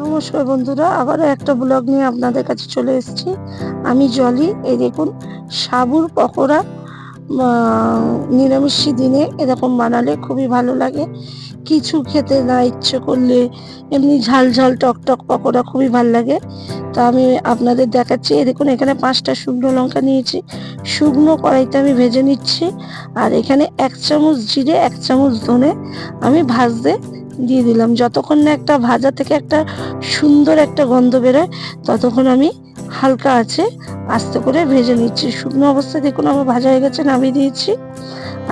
নমস্কার বন্ধুরা, আবারও একটা ব্লগ নিয়ে আপনাদের কাছে চলে এসেছি। আমি জলি। এই দেখুন, সাবুর পকোড়া নিরামিষি দিনে এরকম বানালে খুবই ভালো লাগে। কিছু খেতে না ইচ্ছে করলে এমনি ঝাল ঝাল টক টক পকোড়া খুবই ভালো লাগে। তা আমি আপনাদের দেখাচ্ছি। এই দেখুন, এখানে 5টা শুকনো লঙ্কা নিয়েছি, শুকনো কড়াইতে আমি ভেজে নিচ্ছি। আর এখানে 1 চামচ জিরে, 1 চামচ ধনে আমি ভাজতে দিয়ে দিলাম। যতক্ষণ না একটা ভাজা থেকে একটা সুন্দর একটা গন্ধ বেরোয়, ততক্ষণ আমি হালকা আছে আস্তে করে ভেজে নিচ্ছি। শুকনো অবস্থায় দেখুন আমার ভাজা হয়ে গেছে, নামিয়ে দিয়েছি।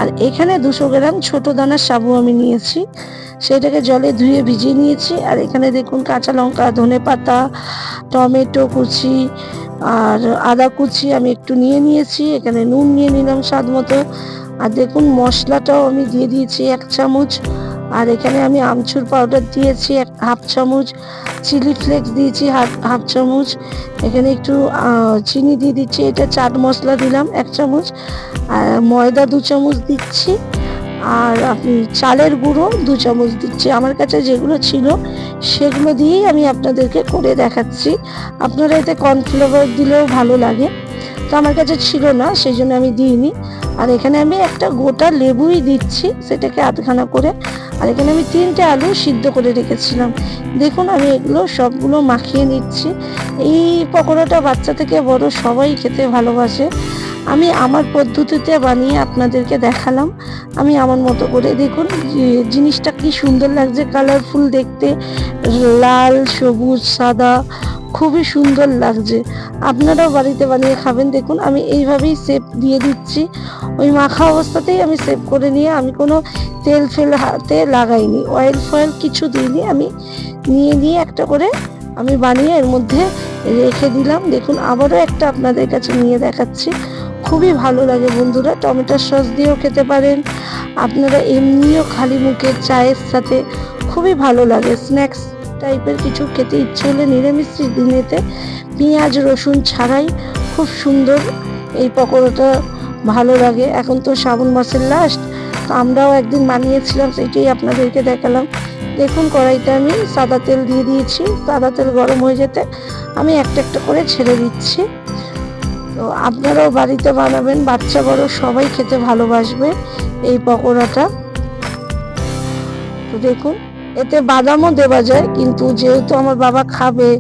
আর এখানে 200 গ্রাম ছোট দানার সাবু আমি নিয়েছি, সেটাকে জলে ধুয়ে ভিজিয়ে নিয়েছি। আর এখানে দেখুন কাঁচা লঙ্কা, ধনে পাতা, টমেটো কুচি আর আদা কুচি আমি একটু নিয়ে নিয়েছি। এখানে নুন নিয়ে নিলাম স্বাদ মতো। আর দেখুন মশলাটাও আমি দিয়ে দিয়েছি 1 চামচ। আর এখানে আমি আমচুর পাউডার দিয়েছি 1/2 চামচ, চিলি ফ্লেক্স দিয়েছি হাফ চামচ। এখানে একটু চিনি দিয়ে দিচ্ছি, এটা চাট মশলা দিলাম 1 চামচ। আর ময়দা 2 চামচ দিচ্ছি। আর আপনি চালের গুঁড়ো 2 চামচ দিচ্ছি। আমার কাছে যেগুলো ছিল সেগুলো দিয়েই আমি আপনাদেরকে করে দেখাচ্ছি। আপনারা এতে কর্নফ্লাওয়ার দিলেও ভালো লাগে, তো আমার কাছে ছিল না, সেই জন্য আমি দিইনি। আর এখানে আমি একটা গোটা লেবুই দিচ্ছি, সেটাকে আধখানা করে। আর এখানে আমি 3টে আলু সিদ্ধ করে রেখেছিলাম। দেখুন আমি এগুলো সবগুলো মাখিয়ে নিচ্ছি। এই পকোড়াটা বাচ্চা থেকে বড় সবাই খেতে ভালোবাসে। আমি আমার পদ্ধতিতে বানিয়ে আপনাদেরকে দেখালাম, আমি আমার মতো করে। দেখুন জিনিসটা কি সুন্দর লাগছে, কালারফুল দেখতে, লাল সবুজ সাদা, খুবই সুন্দর লাগছে। আপনারাও বাড়িতে বানিয়ে খাবেন। দেখুন আমি এইভাবেই শেপ দিয়ে দিচ্ছি। ওই মাখা অবস্থাতেই আমি শেপ করে নিয়ে, আমি কোনো তেল ফেল হাতে লাগাইনি, অয়েল ফয়েল কিছু দিইনি। আমি নিয়ে একটা করে আমি বানিয়ে এর মধ্যে রেখে দিলাম। দেখুন আবারও একটা আপনাদের কাছে নিয়ে দেখাচ্ছি। খুবই ভালো লাগে বন্ধুরা, টমেটোর সস দিয়েও খেতে পারেন, আপনারা এমনিও খালি মুখে চায়ের সাথে খুবই ভালো লাগে। স্ন্যাক্স টাইপের কিছু খেতে ইচ্ছে হলে নিরামিষ দিনেতে পেঁয়াজ রসুন ছাড়াই খুব সুন্দর এই পকোড়াটা ভালো লাগে। এখন তো শ্রাবণ মাসের লাস্ট, তো আমরাও একদিন বানিয়েছিলাম, সেটাই আপনাদেরকে দেখালাম। দেখুন কড়াইতে আমি সাদা তেল দিয়ে দিয়েছি। সাদা তেল গরম হয়ে যেতে আমি একটা একটা করে ছেড়ে দিচ্ছি। তো আপনারাও বাড়িতে বানাবেন, বাচ্চা বড় সবাই খেতে ভালোবাসবে এই পকোড়াটা। তো দেখুন এতে বাদামও দেওয়া যায়, কিন্তু যেহেতু আমার বাবা খাবে,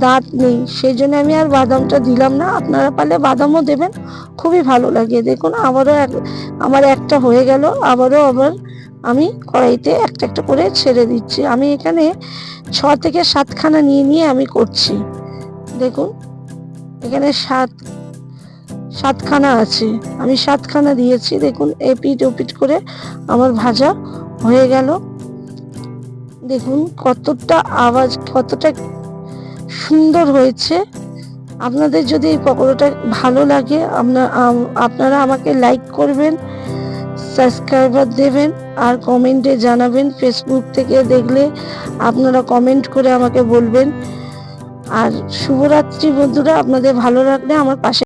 দাঁত নেই, সেই জন্য আমি আর বাদামটা দিলাম না। আপনারা পারলে বাদামও দেবেন, খুবই ভালো লাগে। দেখুন আবারও আমার একটা হয়ে গেল, আবার আমি কড়াইতে একটা একটা করে ছেড়ে দিচ্ছি। আমি এখানে 6 থেকে 7খানা নিয়ে আমি করছি। দেখুন এখানে 7খানা আছে, আমি 7খানা দিয়েছি। দেখুন এপিট ওপিট করে আমার ভাজা হয়ে গেল। দেখুন কতটা আওয়াজ, কতটা সুন্দর হয়েছে। আপনাদের যদি এই পকোড়াটা ভালো লাগে, আপনারা আমাকে লাইক করবেন, সাবস্ক্রাইবার দেবেন আর কমেন্টে জানাবেন। ফেসবুক থেকে দেখলে আপনারা কমেন্ট করে আমাকে বলবেন। আর শুভরাত্রি বন্ধুরা, আপনাদের ভালো লাগলে আমার পাশে